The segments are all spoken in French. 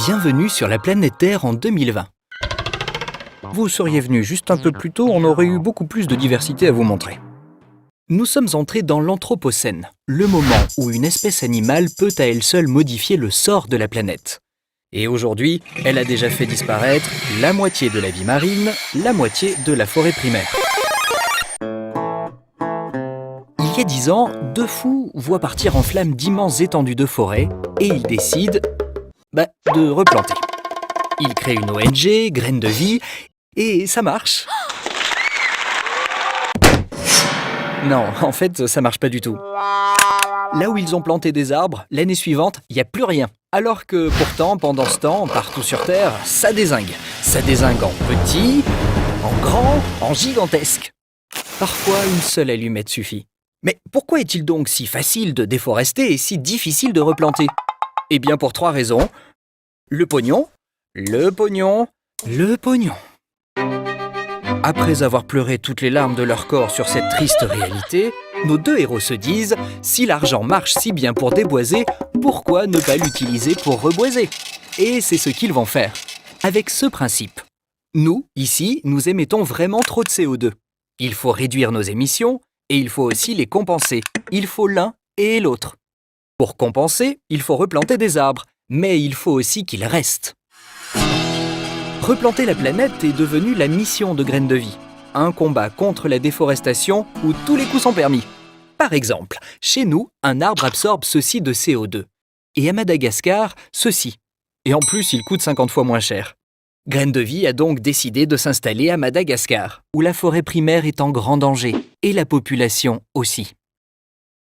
Bienvenue sur la planète Terre en 2020. Vous seriez venu juste un peu plus tôt, on aurait eu beaucoup plus de diversité à vous montrer. Nous sommes entrés dans l'Anthropocène, le moment où une espèce animale peut à elle seule modifier le sort de la planète. Et aujourd'hui, elle a déjà fait disparaître la moitié de la vie marine, la moitié de la forêt primaire. Il y a 10 ans, deux fous voient partir en flammes d'immenses étendues de forêt et ils décident de replanter. Ils créent une ONG, Graines de Vie, et ça marche. Non, en fait, ça marche pas du tout. Là où ils ont planté des arbres, l'année suivante, il n'y a plus rien. Alors que pourtant, pendant ce temps, partout sur Terre, ça dézingue. Ça dézingue en petit, en grand, en gigantesque. Parfois, une seule allumette suffit. Mais pourquoi est-il donc si facile de déforester et si difficile de replanter ? Eh bien pour 3 raisons. Le pognon, le pognon, le pognon. Après avoir pleuré toutes les larmes de leur corps sur cette triste réalité, nos deux héros se disent « Si l'argent marche si bien pour déboiser, pourquoi ne pas l'utiliser pour reboiser ?» Et c'est ce qu'ils vont faire, avec ce principe. Nous, ici, nous émettons vraiment trop de CO2. Il faut réduire nos émissions et il faut aussi les compenser. Il faut l'un et l'autre. Pour compenser, il faut replanter des arbres, mais il faut aussi qu'ils restent. Replanter la planète est devenu la mission de Graines de Vie. Un combat contre la déforestation où tous les coups sont permis. Par exemple, chez nous, un arbre absorbe ceci de CO2. Et à Madagascar, ceci. Et en plus, il coûte 50 fois moins cher. Graines de Vie a donc décidé de s'installer à Madagascar, où la forêt primaire est en grand danger, et la population aussi.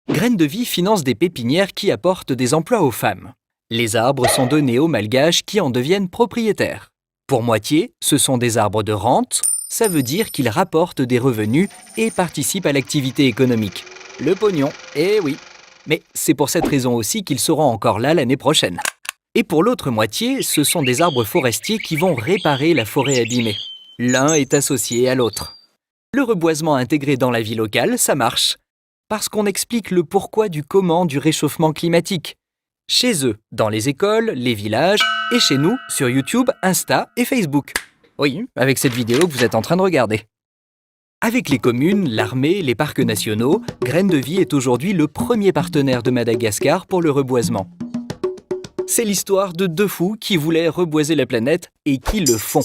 Graines de Vie finance des pépinières qui apportent des emplois aux femmes. Les arbres sont donnés aux malgaches qui en deviennent propriétaires. Pour moitié, ce sont des arbres de rente, ça veut dire qu'ils rapportent des revenus et participent à l'activité économique. Le pognon, eh oui. Mais c'est pour cette raison aussi qu'ils seront encore là l'année prochaine. Et pour l'autre moitié, ce sont des arbres forestiers qui vont réparer la forêt abîmée. L'un est associé à l'autre. Le reboisement intégré dans la vie locale, ça marche. Parce qu'on explique le pourquoi du comment du réchauffement climatique. Chez eux, dans les écoles, les villages, et chez nous, sur YouTube, Insta et Facebook. Oui, avec cette vidéo que vous êtes en train de regarder. Avec les communes, l'armée, les parcs nationaux, Graines de Vie est aujourd'hui le premier partenaire de Madagascar pour le reboisement. C'est l'histoire de deux fous qui voulaient reboiser la planète et qui le font.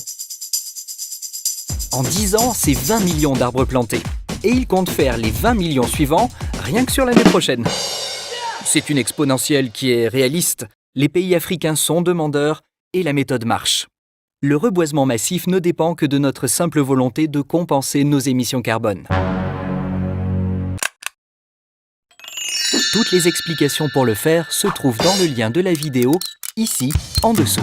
En 10 ans, c'est 20 millions d'arbres plantés. Et ils comptent faire les 20 millions suivants rien que sur l'année prochaine. C'est une exponentielle qui est réaliste. Les pays africains sont demandeurs et la méthode marche. Le reboisement massif ne dépend que de notre simple volonté de compenser nos émissions carbone. Toutes les explications pour le faire se trouvent dans le lien de la vidéo, ici, en dessous.